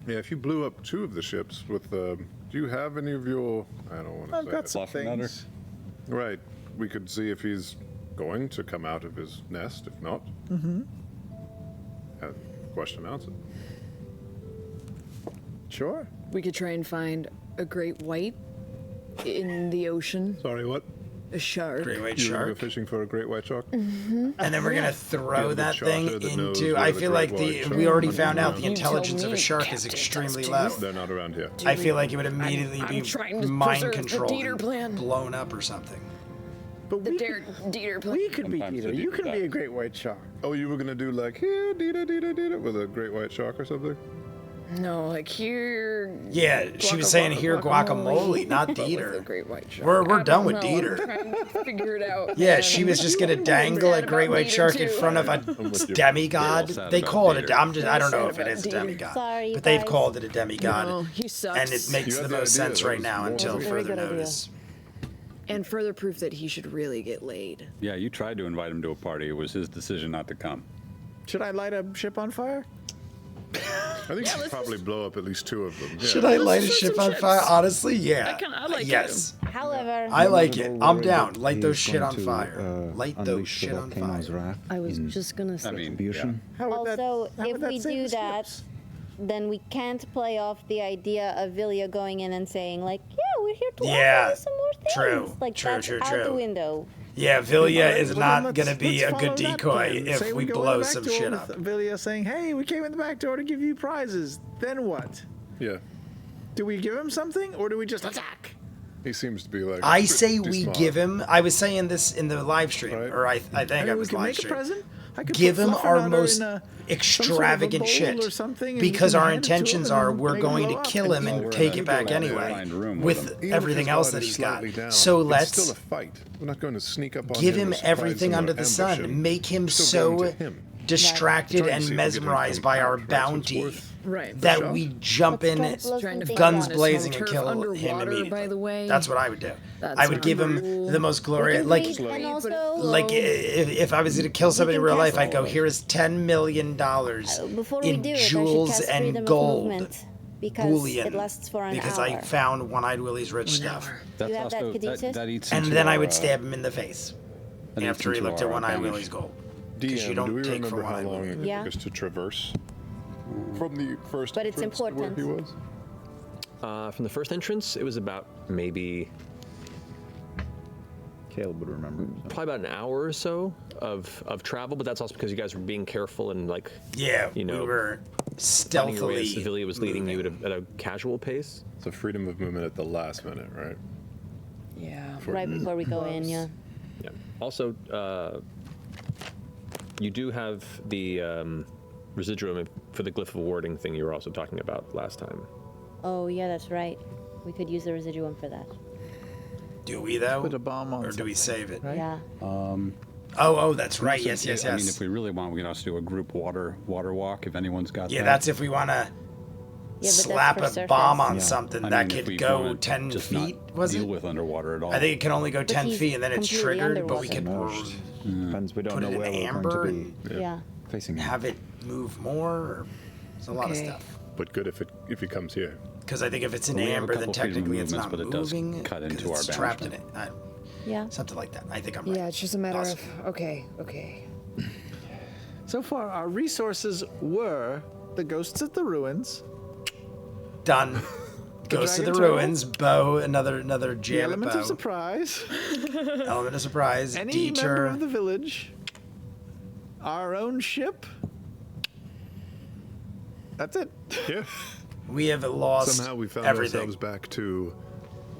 Speaker 8: Yeah, if you blew up 2 of the ships with do you have any of your, I don't want to
Speaker 2: I've
Speaker 8: say
Speaker 2: got
Speaker 8: it.
Speaker 2: some
Speaker 5: Fluff nutter?
Speaker 2: things.
Speaker 8: Right. We could see if he's going to come out of his nest. If not, question answered.
Speaker 2: Sure.
Speaker 9: We could try and find a great white in the ocean,
Speaker 8: Sorry, what?
Speaker 9: a shark.
Speaker 1: Great white
Speaker 8: You were
Speaker 1: shark,
Speaker 8: fishing for a great white shark?
Speaker 1: and then we're gonna throw
Speaker 8: Yeah, the
Speaker 1: that thing
Speaker 8: charter that knows
Speaker 1: into.
Speaker 8: where
Speaker 1: I
Speaker 8: the
Speaker 1: feel
Speaker 8: great
Speaker 1: like
Speaker 8: white shark
Speaker 1: we already
Speaker 8: is.
Speaker 1: found out the
Speaker 8: You
Speaker 1: intelligence of a
Speaker 9: me,
Speaker 1: shark is
Speaker 9: Captain
Speaker 1: extremely
Speaker 9: Dusty.
Speaker 1: low.
Speaker 8: They're not around here.
Speaker 1: I feel like it would immediately
Speaker 9: I'm
Speaker 1: be
Speaker 9: trying to
Speaker 1: mind
Speaker 9: preserve the
Speaker 1: controlled,
Speaker 9: Dieter
Speaker 1: and
Speaker 9: plan.
Speaker 1: blown up or something.
Speaker 2: But
Speaker 9: The
Speaker 2: we
Speaker 9: Dieter plan.
Speaker 2: we could be
Speaker 5: Sometimes
Speaker 2: Dieter.
Speaker 5: they
Speaker 2: You
Speaker 5: do
Speaker 2: could be
Speaker 5: that.
Speaker 2: a great white shark.
Speaker 8: Oh, you were gonna do like here, Dita, Dita, Dita, with a great white shark or something?
Speaker 9: No, like here.
Speaker 1: Yeah, she was saying here guacamole, not
Speaker 9: but with a
Speaker 1: Dieter.
Speaker 9: great white shark.
Speaker 1: We're
Speaker 9: I
Speaker 1: done
Speaker 9: don't
Speaker 1: with
Speaker 9: know,
Speaker 1: Dieter.
Speaker 9: I'm trying to figure it out.
Speaker 1: Yeah,
Speaker 9: man.
Speaker 1: she was just gonna dangle a great white shark in front of a
Speaker 5: with you.
Speaker 1: demigod.
Speaker 5: You're all sad
Speaker 1: They
Speaker 5: about
Speaker 1: call it
Speaker 5: Dieter.
Speaker 1: a. I don't know
Speaker 9: sad
Speaker 1: if it
Speaker 9: about
Speaker 1: is a
Speaker 9: Dieter.
Speaker 1: demigod,
Speaker 6: Sorry,
Speaker 1: but they've
Speaker 6: guys.
Speaker 1: called it a demigod,
Speaker 9: No, he sucks.
Speaker 1: and it makes
Speaker 8: You
Speaker 1: the
Speaker 8: had
Speaker 1: most
Speaker 8: the idea,
Speaker 1: sense
Speaker 8: that
Speaker 1: right
Speaker 8: was
Speaker 1: now
Speaker 8: more
Speaker 1: until
Speaker 8: of a
Speaker 6: very
Speaker 1: further
Speaker 6: good idea.
Speaker 1: notice.
Speaker 9: And further proof that he should really get laid.
Speaker 5: Yeah, you tried to invite him to a party. It was his decision not to come.
Speaker 2: Should I light a ship on fire?
Speaker 8: I think you should probably blow up at least 2 of them. Yeah.
Speaker 1: Should I light a
Speaker 9: shoot
Speaker 1: ship
Speaker 9: some
Speaker 1: on
Speaker 9: ships.
Speaker 1: fire? Honestly, yeah.
Speaker 9: I like
Speaker 1: yes.
Speaker 6: However,
Speaker 1: I like
Speaker 3: Not at
Speaker 1: it.
Speaker 3: all
Speaker 1: I'm
Speaker 3: worried
Speaker 1: down.
Speaker 3: that
Speaker 1: Light
Speaker 3: he
Speaker 1: those
Speaker 3: is
Speaker 1: shit
Speaker 3: going
Speaker 1: on
Speaker 3: to,
Speaker 1: fire. Light those
Speaker 3: unleash the
Speaker 1: shit on
Speaker 3: volcano's
Speaker 1: fire.
Speaker 3: wrath
Speaker 6: I was
Speaker 3: in
Speaker 6: just gonna say.
Speaker 5: I mean,
Speaker 3: Bution.
Speaker 2: How would that-
Speaker 6: Also,
Speaker 2: how would
Speaker 6: if
Speaker 2: that
Speaker 6: we
Speaker 2: save
Speaker 6: do
Speaker 2: the
Speaker 6: that,
Speaker 2: ships?
Speaker 6: then we can't play off the idea of Vilya going in and saying like, "Yeah, we're here to
Speaker 1: Yeah,
Speaker 6: offer you some more things."
Speaker 1: true,
Speaker 6: Like
Speaker 1: true,
Speaker 6: that's
Speaker 1: true,
Speaker 6: out the
Speaker 1: true.
Speaker 6: window.
Speaker 1: Yeah, Vilya
Speaker 2: Alright,
Speaker 1: is
Speaker 2: well,
Speaker 1: not
Speaker 2: then
Speaker 1: gonna be a
Speaker 2: let's
Speaker 1: good
Speaker 2: follow that
Speaker 1: decoy
Speaker 2: plan.
Speaker 1: if
Speaker 2: Say
Speaker 1: we
Speaker 2: go in
Speaker 1: blow
Speaker 2: the back
Speaker 1: some
Speaker 2: door
Speaker 1: shit
Speaker 2: with
Speaker 1: up.
Speaker 2: Vilya saying, "Hey, we came in the back door to give you prizes." Then what?
Speaker 8: Yeah.
Speaker 2: Do we give him something, or do we just attack?
Speaker 8: He seems to be like.
Speaker 1: I say
Speaker 8: pretty
Speaker 1: we
Speaker 8: smart.
Speaker 1: give him. I was saying this in the live stream,
Speaker 8: Right.
Speaker 1: or I think I
Speaker 2: mean, we
Speaker 1: was
Speaker 2: can
Speaker 1: live
Speaker 2: make a
Speaker 1: stream.
Speaker 2: present. I could
Speaker 1: Give
Speaker 2: put
Speaker 1: him our
Speaker 2: Fluffernutter
Speaker 1: most
Speaker 2: in some sort of a
Speaker 1: extravagant
Speaker 2: bowl
Speaker 1: shit
Speaker 2: or something, and
Speaker 1: because
Speaker 2: you can
Speaker 1: our
Speaker 2: hand it to him
Speaker 1: intentions
Speaker 2: and
Speaker 1: are
Speaker 2: then
Speaker 1: we're
Speaker 2: make it
Speaker 1: going
Speaker 2: blow
Speaker 1: to
Speaker 2: up.
Speaker 1: kill him
Speaker 8: Well,
Speaker 1: and
Speaker 8: we're
Speaker 1: take
Speaker 8: not
Speaker 1: it back
Speaker 8: gonna
Speaker 1: anyway
Speaker 5: find room with
Speaker 1: with
Speaker 5: him.
Speaker 8: Even if
Speaker 1: everything
Speaker 8: his
Speaker 1: else
Speaker 8: guard
Speaker 1: that
Speaker 8: is
Speaker 1: he's got.
Speaker 8: slightly down,
Speaker 1: So
Speaker 8: it's
Speaker 1: let's
Speaker 8: still a fight. We're not going to sneak up on
Speaker 1: give
Speaker 8: him
Speaker 1: him
Speaker 8: or surprise
Speaker 1: everything
Speaker 8: him or
Speaker 1: under the
Speaker 8: ambush
Speaker 1: sun,
Speaker 8: him.
Speaker 1: make him
Speaker 8: We're still going
Speaker 1: so
Speaker 8: to him.
Speaker 1: distracted
Speaker 8: Trying to
Speaker 1: and
Speaker 8: see if we can get him
Speaker 1: mesmerized
Speaker 8: from
Speaker 1: by our
Speaker 8: pouch, right? So it's
Speaker 1: bounty
Speaker 8: worth-
Speaker 9: Right.
Speaker 1: that
Speaker 8: shot.
Speaker 1: we jump in
Speaker 6: Let's try to blow
Speaker 9: Trying to
Speaker 6: some
Speaker 9: find
Speaker 6: things
Speaker 1: guns
Speaker 6: up.
Speaker 9: his
Speaker 1: blazing
Speaker 9: home
Speaker 1: and
Speaker 9: turf
Speaker 1: kill him
Speaker 9: underwater,
Speaker 1: immediately.
Speaker 9: by the way.
Speaker 1: That's what I would do.
Speaker 9: That's
Speaker 1: I would give him
Speaker 9: cool.
Speaker 1: the most glorious, like
Speaker 6: And also,
Speaker 1: like if I was to kill somebody in real life, I'd go, here is $10 million
Speaker 6: before we
Speaker 1: in
Speaker 6: do it, I should
Speaker 1: jewels
Speaker 6: cast freedom
Speaker 1: and
Speaker 6: of
Speaker 1: gold
Speaker 6: movement because
Speaker 1: bullion
Speaker 6: it lasts for an
Speaker 1: because
Speaker 6: hour.
Speaker 1: I found One-Eyed Willie's rich stuff.
Speaker 5: That's
Speaker 6: have that,
Speaker 5: also
Speaker 6: Caduceus?
Speaker 5: that eats
Speaker 1: And
Speaker 5: into
Speaker 1: then I
Speaker 5: our,
Speaker 1: would stab him in the face
Speaker 5: that eats
Speaker 1: after he
Speaker 5: into
Speaker 1: looked at
Speaker 5: our
Speaker 1: One-Eyed
Speaker 5: advantage.
Speaker 1: Willie's gold. Because you
Speaker 8: DM,
Speaker 1: don't
Speaker 8: do we
Speaker 1: take for
Speaker 8: remember how
Speaker 1: One-Eyed
Speaker 8: long
Speaker 1: Willie.
Speaker 8: it
Speaker 6: Yeah.
Speaker 8: took us to traverse from the first
Speaker 6: But it's
Speaker 8: entrance to where
Speaker 6: important.
Speaker 8: he was?
Speaker 4: From the first entrance, it was about maybe
Speaker 3: Caleb would remember.
Speaker 4: probably about an hour or so of travel, but that's also because you guys were being careful and like
Speaker 1: Yeah,
Speaker 4: You know,
Speaker 1: we were
Speaker 4: finding your way
Speaker 1: stealthily.
Speaker 4: as Sevilla was leading you
Speaker 1: moving.
Speaker 4: at a casual pace.
Speaker 8: So freedom of movement at the last minute, right?
Speaker 9: Yeah.
Speaker 6: right before we go in, yeah.
Speaker 4: Yeah. Also, you do have the residuum for the glyph of warding thing you were also talking about last time.
Speaker 6: Oh yeah, that's right. We could use the residuum for that.
Speaker 1: Do we though?
Speaker 2: Put a bomb on
Speaker 1: or do we
Speaker 2: something,
Speaker 1: save it?
Speaker 6: Yeah.
Speaker 1: Oh, that's right. Yes,
Speaker 5: So,
Speaker 1: yes,
Speaker 5: I mean,
Speaker 1: yes.
Speaker 5: if we really want, we can also do a group water walk if anyone's got
Speaker 1: Yeah,
Speaker 5: that.
Speaker 1: that's if we want to
Speaker 6: Yeah, but that's
Speaker 1: slap
Speaker 6: for
Speaker 1: a
Speaker 6: surface.
Speaker 1: bomb on
Speaker 3: Yeah.
Speaker 1: something
Speaker 5: I
Speaker 1: that
Speaker 5: mean, if
Speaker 1: could
Speaker 5: we
Speaker 1: go
Speaker 5: wanna
Speaker 1: 10
Speaker 5: just
Speaker 1: feet,
Speaker 5: not
Speaker 1: was
Speaker 5: deal
Speaker 1: it?
Speaker 5: with underwater at all.
Speaker 1: I think it can only go 10
Speaker 6: he's
Speaker 1: feet and then it's
Speaker 6: completely
Speaker 1: triggered, but we could
Speaker 3: Submerged. Depends. We don't
Speaker 1: put
Speaker 3: know
Speaker 1: it in
Speaker 3: where we're
Speaker 1: amber
Speaker 3: going to be
Speaker 6: Yeah.
Speaker 3: facing him.
Speaker 1: have it move more. Or, it's a lot of
Speaker 9: Okay.
Speaker 1: stuff.
Speaker 8: But good if he comes here.
Speaker 1: Because I think if it's in
Speaker 5: Well, we have a
Speaker 1: amber, then
Speaker 5: couple freedom
Speaker 1: technically it's
Speaker 5: movements,
Speaker 1: not
Speaker 5: but it does
Speaker 1: moving.
Speaker 5: cut
Speaker 1: 'cause
Speaker 5: into our
Speaker 1: it's trapped in it.
Speaker 5: banishment.
Speaker 6: Yeah.
Speaker 1: Something like that. I think I'm right.
Speaker 9: Yeah, it's just a matter
Speaker 1: Awesome.
Speaker 9: of okay.
Speaker 2: So far, our resources were the ghosts at the ruins,
Speaker 1: Done. Goes to the
Speaker 2: dragon turtle?
Speaker 1: ruins. Bow. Another
Speaker 2: the
Speaker 1: jam at
Speaker 2: element
Speaker 1: bow.
Speaker 2: of surprise,
Speaker 1: Element of surprise.
Speaker 2: any member of
Speaker 1: Dieter.
Speaker 2: the village, our own ship. That's it.
Speaker 8: Yeah.
Speaker 1: We have lost
Speaker 8: Somehow we found
Speaker 1: everything.
Speaker 8: ourselves back to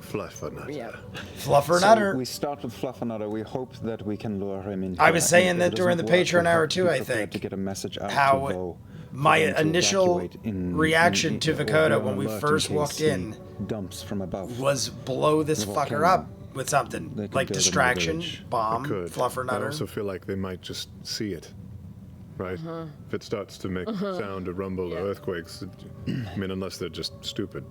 Speaker 8: Fluffernutter.
Speaker 9: Yeah.
Speaker 1: Fluffer
Speaker 3: So
Speaker 1: Nutter.
Speaker 3: we start with Fluffernutter. We hope that we can lure him into.
Speaker 1: I was
Speaker 3: and
Speaker 1: saying
Speaker 3: if
Speaker 1: that
Speaker 3: it
Speaker 1: during the
Speaker 3: doesn't work,
Speaker 1: Patreon
Speaker 3: we
Speaker 1: hour
Speaker 3: have to
Speaker 1: too,
Speaker 3: be
Speaker 1: I
Speaker 3: prepared
Speaker 1: think.
Speaker 3: to get a message out
Speaker 1: How
Speaker 3: to Vo for
Speaker 1: my
Speaker 3: them to
Speaker 1: initial
Speaker 3: evacuate in-
Speaker 1: reaction to
Speaker 3: or be
Speaker 1: Vokodo
Speaker 3: on
Speaker 1: when we
Speaker 3: alert
Speaker 1: first
Speaker 3: in case
Speaker 1: walked
Speaker 3: he
Speaker 1: in
Speaker 3: dumps from above.
Speaker 1: was blow this
Speaker 3: The
Speaker 1: fucker
Speaker 3: volcano.
Speaker 1: up with something
Speaker 3: They could
Speaker 1: like
Speaker 3: build a new
Speaker 1: distraction,
Speaker 3: village.
Speaker 1: bomb,
Speaker 8: Could.
Speaker 1: Fluffer
Speaker 8: I
Speaker 1: Nutter.
Speaker 8: also feel like they might just see it, right? If it starts to make sound or rumble or earthquakes, I mean, unless they're just stupid.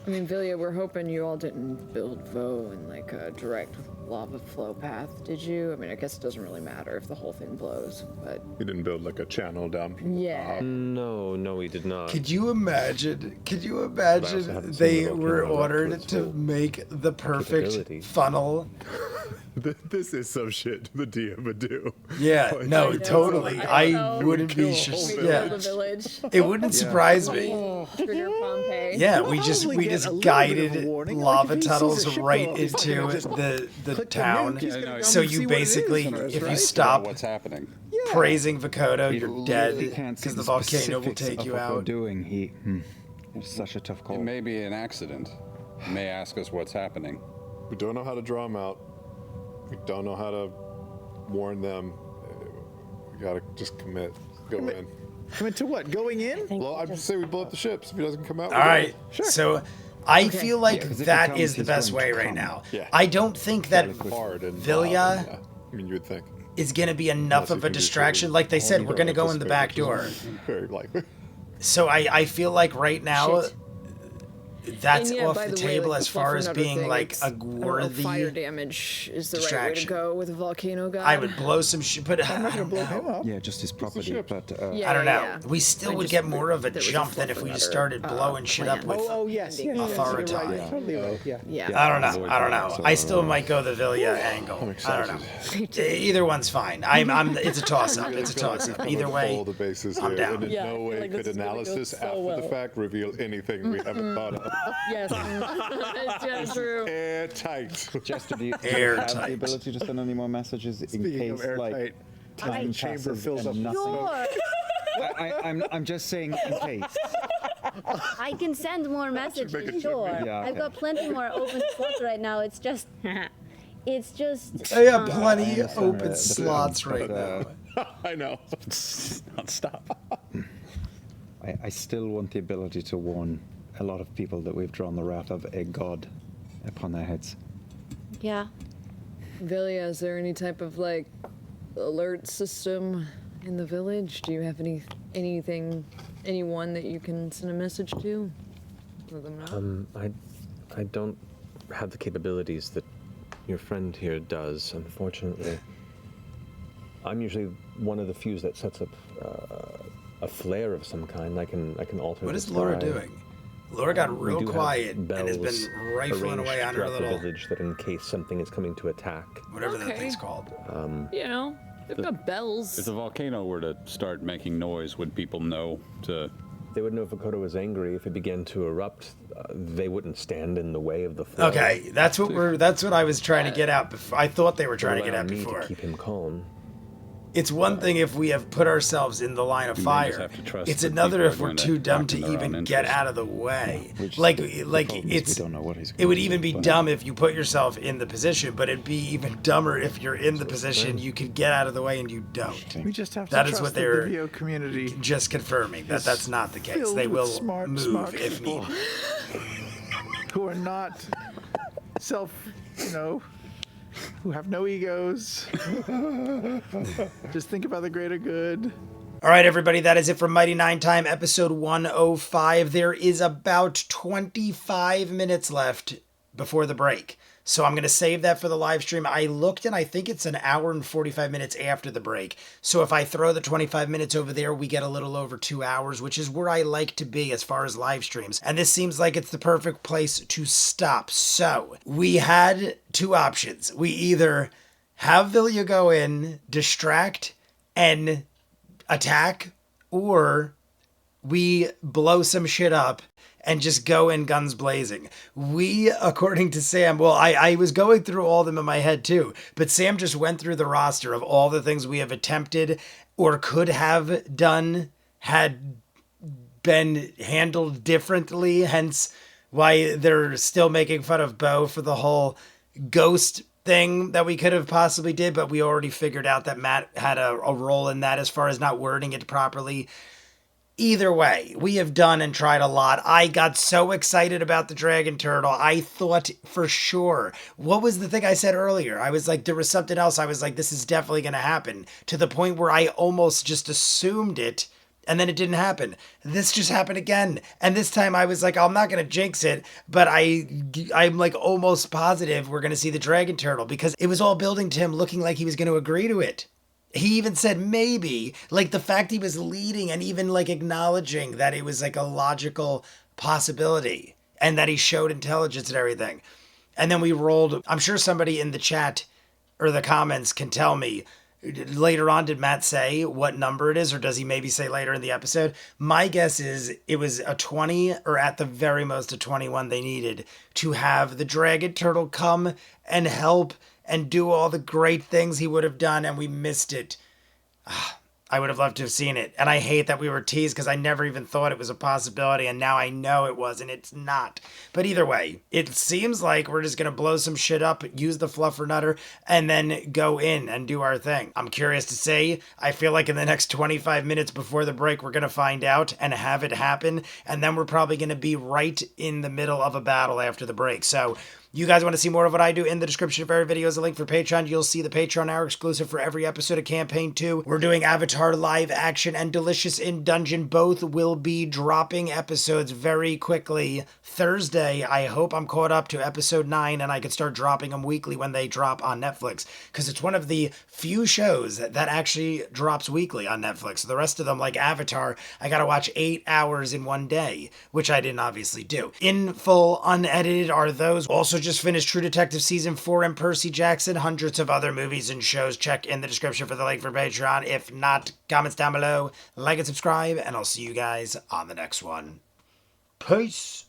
Speaker 9: I mean, Vilya, we're hoping you all didn't build Vo in like a direct lava flow path, did you? I mean, I guess it doesn't really matter if the whole thing blows, but
Speaker 8: You didn't build like a channel down.
Speaker 9: yeah.
Speaker 4: No, we did not.
Speaker 1: Could you imagine?
Speaker 3: haven't seen
Speaker 1: They
Speaker 3: the
Speaker 1: were
Speaker 3: volcano
Speaker 1: ordered
Speaker 3: afterwards,
Speaker 1: to
Speaker 3: so-
Speaker 1: make the perfect
Speaker 4: Capability.
Speaker 1: funnel.
Speaker 8: This is some shit the DM would do.
Speaker 1: Yeah, no, totally. I
Speaker 9: know.
Speaker 1: wouldn't be.
Speaker 8: Kill a whole
Speaker 9: We
Speaker 1: Yeah,
Speaker 9: build a village.
Speaker 1: it wouldn't surprise me.
Speaker 9: Trigger Pompeii.
Speaker 1: Yeah,
Speaker 2: We'll
Speaker 1: we just
Speaker 2: probably get a little bit of a
Speaker 1: guided
Speaker 2: warning, like
Speaker 1: lava
Speaker 2: if he sees
Speaker 1: tunnels
Speaker 2: a ship
Speaker 1: right
Speaker 2: go up, he's not
Speaker 1: into
Speaker 2: gonna just
Speaker 1: the
Speaker 2: click
Speaker 1: town.
Speaker 2: nuke, he's
Speaker 5: gonna come
Speaker 1: So
Speaker 2: and
Speaker 1: you
Speaker 2: see what it is
Speaker 1: basically,
Speaker 2: first,
Speaker 1: if you
Speaker 2: right?
Speaker 1: stop
Speaker 5: What's happening?
Speaker 1: praising Vokodo, you're
Speaker 3: We
Speaker 1: dead
Speaker 3: can't see
Speaker 1: because the volcano will
Speaker 3: specifics
Speaker 1: take
Speaker 3: of
Speaker 1: you
Speaker 3: what we're
Speaker 1: out.
Speaker 3: doing. It's such a tough call.
Speaker 5: It may be an accident. He may ask us what's happening.
Speaker 8: We don't know how to draw them out. We don't know how to warn them. We gotta just commit. Go in.
Speaker 2: I mean, to what? Going in?
Speaker 8: Well, I'm just saying we blow up the ships. If he doesn't come out,
Speaker 1: All right. So I feel like
Speaker 3: 'cause if you
Speaker 1: that
Speaker 3: tell me
Speaker 1: is the
Speaker 3: he's
Speaker 1: best
Speaker 3: going
Speaker 1: way
Speaker 3: to
Speaker 1: right
Speaker 3: come,
Speaker 1: now.
Speaker 8: yeah.
Speaker 1: I don't think that
Speaker 8: hard and
Speaker 1: Vilya
Speaker 8: loud, yeah. I mean, you would think.
Speaker 1: is going to be enough
Speaker 8: Unless
Speaker 1: of
Speaker 8: you
Speaker 1: a
Speaker 8: can do
Speaker 1: distraction.
Speaker 8: certain-
Speaker 1: Like they said,
Speaker 8: you
Speaker 1: we're
Speaker 8: don't
Speaker 1: going to go in the back
Speaker 8: anticipate,
Speaker 1: door.
Speaker 8: which is Very likely.
Speaker 1: So I feel like right now
Speaker 9: Shit.
Speaker 1: that's
Speaker 9: And yeah,
Speaker 1: off
Speaker 9: by
Speaker 1: the
Speaker 9: the way,
Speaker 1: table
Speaker 9: like,
Speaker 1: as
Speaker 9: to
Speaker 1: far
Speaker 9: fluff
Speaker 1: as
Speaker 9: another
Speaker 1: being
Speaker 9: thing,
Speaker 1: like
Speaker 9: it's-
Speaker 1: a
Speaker 9: I don't know,
Speaker 1: worthy.
Speaker 9: fire damage is the right way to
Speaker 1: distraction.
Speaker 9: go with a volcano god.
Speaker 1: I would blow some shit, but
Speaker 2: I'm
Speaker 1: I
Speaker 2: not gonna
Speaker 1: don't
Speaker 2: blow him
Speaker 1: know.
Speaker 2: up.
Speaker 3: Yeah, just his property.
Speaker 8: ship.
Speaker 3: But
Speaker 9: Yeah,
Speaker 1: I don't know.
Speaker 9: yeah.
Speaker 1: We still
Speaker 9: I
Speaker 1: would
Speaker 9: just-
Speaker 1: get more of a
Speaker 9: there was a
Speaker 1: jump than
Speaker 9: fluff
Speaker 1: if we just
Speaker 9: another,
Speaker 1: started blowing shit up
Speaker 9: plan.
Speaker 1: with.
Speaker 2: Oh, yes. Yeah,
Speaker 1: Authority.
Speaker 2: You're right. Totally right. Yeah.
Speaker 9: Yeah.
Speaker 1: I don't know. I don't know. I still might go the Vilya angle.
Speaker 8: I'm
Speaker 1: I don't know.
Speaker 8: excited.
Speaker 1: Either one's fine. I'm. It's a toss up. It's a toss up. Either way,
Speaker 8: All the bases
Speaker 1: I'm
Speaker 8: here,
Speaker 1: down.
Speaker 8: and in
Speaker 9: Yeah, I
Speaker 8: no
Speaker 9: feel
Speaker 8: way
Speaker 9: like
Speaker 8: could
Speaker 9: this is gonna go
Speaker 8: analysis
Speaker 9: so
Speaker 8: after the
Speaker 9: well.
Speaker 8: fact reveal anything we haven't thought of.
Speaker 9: Yes, it's just true.
Speaker 8: Airtight.
Speaker 3: Jester, do you have
Speaker 1: Airtight.
Speaker 3: the ability to send any more messages in
Speaker 2: Speaking of
Speaker 3: case, like,
Speaker 2: airtight,
Speaker 3: time
Speaker 2: chamber
Speaker 3: passes
Speaker 2: fills
Speaker 3: and
Speaker 2: up.
Speaker 3: nothing?
Speaker 6: Sure.
Speaker 3: I'm just saying in case.
Speaker 6: I can send more messages, sure.
Speaker 3: Yeah,
Speaker 6: I've
Speaker 3: okay.
Speaker 6: got plenty more open slots right now. It's just, it's just.
Speaker 1: I have plenty
Speaker 3: understand
Speaker 1: open
Speaker 3: the
Speaker 1: slots
Speaker 3: feelings,
Speaker 1: right
Speaker 3: but,
Speaker 1: now.
Speaker 5: I know. Stop.
Speaker 3: I still want the ability to warn a lot of people that we've drawn the wrath of a god upon their heads.
Speaker 6: Yeah.
Speaker 9: Vilya, is there any type of like alert system in the village? Do you have anyone that you can send a message to? Let them know.
Speaker 4: I don't have the capabilities that your friend here does, unfortunately. I'm usually one of the few that sets up a flare of some kind. I can alter.
Speaker 1: What
Speaker 4: the
Speaker 1: is Laura
Speaker 4: sky.
Speaker 1: doing? Laura got
Speaker 4: We
Speaker 1: real
Speaker 4: do have
Speaker 1: quiet and has
Speaker 4: bells
Speaker 1: been rifling away
Speaker 4: arranged
Speaker 1: on her
Speaker 4: throughout the
Speaker 1: little
Speaker 4: village that in case something is coming to attack.
Speaker 1: whatever that
Speaker 9: Okay.
Speaker 1: thing's called.
Speaker 9: You know, they've got bells.
Speaker 5: If the volcano were to start making noise, would people know to?
Speaker 4: They would know if Vokodo was angry. If it began to erupt, they wouldn't stand in the way of the flow.
Speaker 1: Okay, that's what I was trying to get at. I thought they were trying to get
Speaker 4: Allow
Speaker 1: at
Speaker 4: me
Speaker 1: before.
Speaker 4: to keep him calm.
Speaker 1: It's one thing if we have put ourselves in the line of
Speaker 5: You may
Speaker 1: fire.
Speaker 5: just have to trust
Speaker 1: It's
Speaker 5: that
Speaker 1: another
Speaker 5: people
Speaker 1: if
Speaker 5: are
Speaker 1: we're
Speaker 5: going to
Speaker 1: too dumb
Speaker 5: act
Speaker 1: to
Speaker 5: in their own
Speaker 1: even get
Speaker 5: interest.
Speaker 1: out of the way.
Speaker 3: Which
Speaker 1: Like
Speaker 3: the problem is
Speaker 1: it's
Speaker 3: we don't know what he's
Speaker 1: it
Speaker 3: going
Speaker 1: would
Speaker 3: to
Speaker 1: even
Speaker 3: do,
Speaker 1: be
Speaker 3: but-
Speaker 1: dumb if you put yourself in the position, but it'd be even dumber if you're in the position you could get out of the way and you don't.
Speaker 2: We just have to
Speaker 1: That is
Speaker 2: trust
Speaker 1: what
Speaker 2: that
Speaker 1: they're-
Speaker 2: the VO community
Speaker 1: Just confirming that that's not the case.
Speaker 2: filled
Speaker 1: They
Speaker 2: with
Speaker 1: will
Speaker 2: smart
Speaker 1: move if
Speaker 2: people
Speaker 1: needed.
Speaker 2: who are not who have no egos. Just think about the greater good.
Speaker 1: All right, everybody, that is it for Mighty Nine Time, episode 105. There is about 25 minutes left before the break. So I'm going to save that for the live stream. I looked and I think it's an hour and 45 minutes after the break. So if I throw the 25 minutes over there, we get a little over 2 hours, which is where I like to be as far as live streams. And this seems like it's the perfect place to stop. So we had two options. We either have Vilya go in, distract, and attack, or we blow some shit up and just go in guns blazing. We, according to Sam, well, I was going through all of them in my head too, but Sam just went through the roster of all the things we have attempted or could have done had been handled differently, hence why they're still making fun of Bo for the whole ghost thing that we could have possibly did, but we already figured out that Matt had a role in that as far as not wording it properly. Either way, we have done and tried a lot. I got so excited about the dragon turtle. I thought for sure. What was the thing I said earlier? I was like, there was something else. I was like, this is definitely going to happen, to the point where I almost just assumed it. And then it didn't happen. This just happened again. And this time I was like, I'm not going to jinx it, but I'm like almost positive we're going to see the dragon turtle, because it was all building to him looking like he was going to agree to it. He even said maybe, like the fact he was leading and even like acknowledging that it was like a logical possibility and that he showed intelligence and everything. And then we rolled, I'm sure somebody in the chat or the comments can tell me later on, did Matt say what number it is, or does he maybe say later in the episode? My guess is it was a 20, or at the very most a 21 they needed to have the dragon turtle come and help and do all the great things he would have done, and we missed it. I would have loved to have seen it. And I hate that we were teased because I never even thought it was a possibility, and now I know it was, and it's not. But either way, it seems like we're just going to blow some shit up, use the fluffernutter, and then go in and do our thing. I'm curious to say, I feel like in the next 25 minutes before the break, we're going to find out and have it happen, and then we're probably going to be right in the middle of a battle after the break. So you guys want to see more of what I do? In the description of every video is a link for Patreon. You'll see the Patreon hour exclusive for every episode of Campaign 2. We're doing Avatar live action and Delicious in Dungeon. Both will be dropping episodes very quickly. Thursday, I hope I'm caught up to episode 9 and I can start dropping them weekly when they drop on Netflix, because it's one of the few shows that actually drops weekly on Netflix. The rest of them, like Avatar, I gotta watch 8 hours in one day, which I didn't obviously do. In full, unedited are those. Also just finished True Detective Season 4 and Percy Jackson. Hundreds of other movies and shows. Check in the description for the link for Patreon. If not, comments down below. Like and subscribe, and I'll see you guys on the next one. Peace.